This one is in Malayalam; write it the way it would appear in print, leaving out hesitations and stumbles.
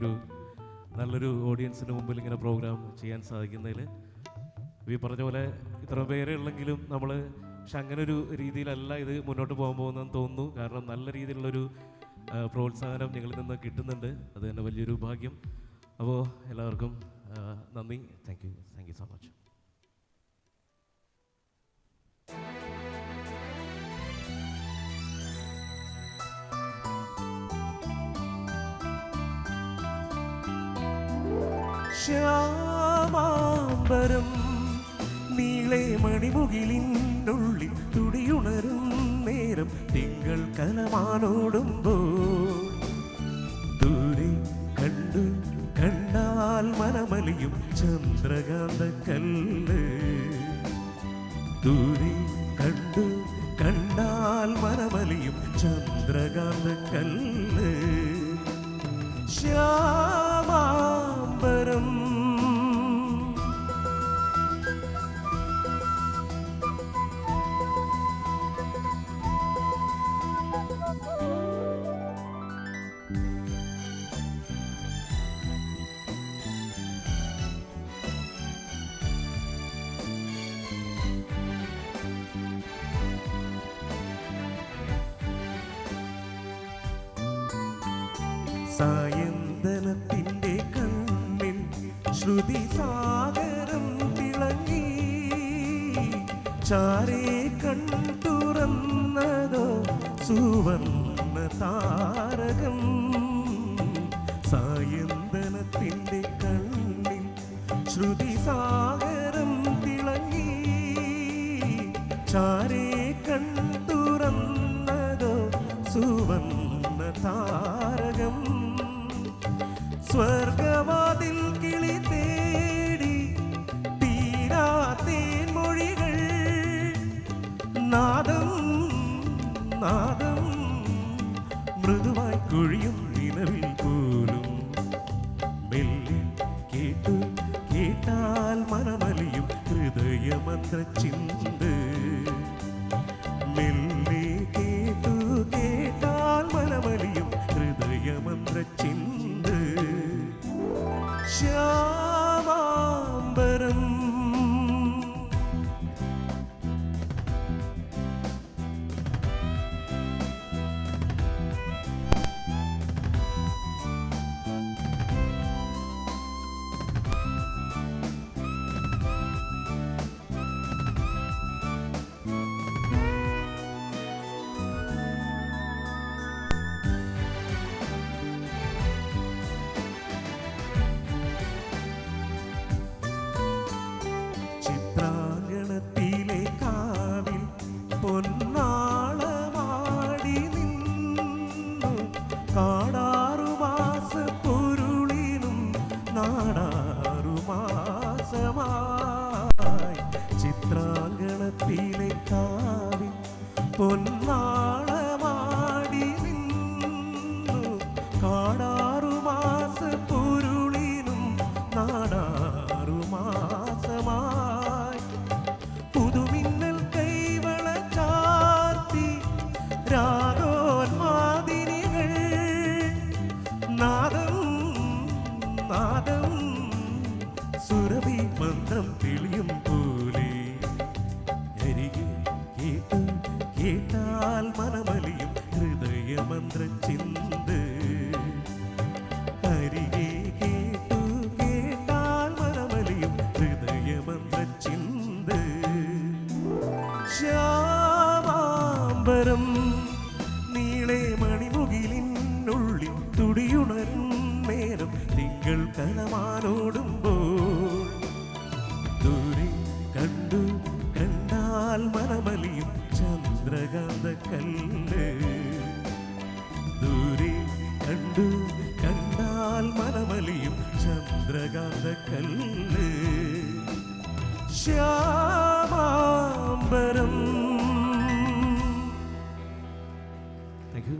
ഒരു നല്ലൊരു ഓഡിയൻസിന് മുമ്പിൽ ഇങ്ങനെ പ്രോഗ്രാം ചെയ്യാൻ സാധിക്കുന്നതിൽ ഈ പറഞ്ഞ പോലെ ഇത്ര പേരെ ഉള്ളെങ്കിലും നമ്മൾ പക്ഷെ അങ്ങനെ ഒരു രീതിയിലല്ല ഇത് മുന്നോട്ട് പോകാൻ പോകുന്നതെന്ന് തോന്നുന്നു. കാരണം നല്ല രീതിയിലുള്ളൊരു പ്രോത്സാഹനം നിങ്ങളിൽ നിന്ന് കിട്ടുന്നുണ്ട്. അത് തന്നെ വലിയൊരു ഭാഗ്യം. അപ്പോൾ എല്ലാവർക്കും നന്ദി. Thank you so much. Shyamambaram നീളെ മണിമുകിലിനുള്ളിൽ തുടിയുണരും നേരം തിങ്കൾ കലമാനോടുമ്പോൾ ദൂരെ കണ്ടു കണ്ടാൽ മനമലിയും ചന്ദ്രകാന്ത കല്ല്. ദൂരെ കണ്ടു കണ്ടാൽ മനമലിയും ചന്ദ്രകാന്ത കല്ല്. ശ്യാമാംബരം സായന്തനത്തിൻ്റെ കണ്ണിൽ ശ്രുതി സാഗരം തിളങ്ങി. ചാരേ കൺ തുറന്നതോ സുവർണ്ണ താരകം. സായന്തനത്തിൻ്റെ കണ്ണിൽ ശ്രുതി സാഗരം തിളങ്ങി. ചാരേ കൺ തുറന്നതോ സുവർണ്ണ താരകം. സ്വർഗവാതിൽ കിളി തേടി തീരാത്തേൻ മൊഴികൾ. നാദം നാദം മൃദുവായി കൊഴിയും നിലവിൽ പോലും മെല്ലെ കേട്ടു കേട്ടാൽ മനമലിയും ഹൃദയമന്ത്ര ചിന്ത്. മെല്ലെ കേട്ടു കേട്ടാൽ മനമലിയും ഹൃദയമന്ത്ര ചിന്ത്. ശ്യാമാംബരം ചിത്രാങ്കണത്തിലെ കാവിൽ പൊന്നാളമാടി നിന്നു. കാടാറുമാസ പൊരുളിനും നാടാറുമാസമായി. ചിത്രാങ്കണത്തിലെ കാവിൽ പൊന്നാളമാടി നിന്നു. കാടാറുമാസ പൊരുളിനും നാടാറുമാസമായി. പുതുമിന്നൽ കൈവള ചാർത്തി രാഗോന്മാദിനികൾ. നാദം നാദം സുരഭി മന്ത്രം തെളിയും പോലെ. അരികെ കേട്ടു കേട്ടാൽ മനമലിയും ഹൃദയമന്ത്ര ചിന്ത്. അരികെ കേട്ടു കേട്ടാൽ മനമലിയും ഹൃദയമന്ത്ര ചിന്ത്. ശ്യാമാംബരം നീളെ മണിമുകിലിനുള്ളിൽ തുടിയുണരും നേരം തിങ്കൾ കലമാനോടുമ്പോൾ ദൂരെ കണ്ടു കണ്ടാൽ മനമലിയും ചന്ദ്രകാന്ത കല്ല്. ദൂരെ കണ്ടു കണ്ടാൽ മനമലിയും ചന്ദ്രകാന്ത കല്ല്. ശ്യാമാംബരം. Thank U.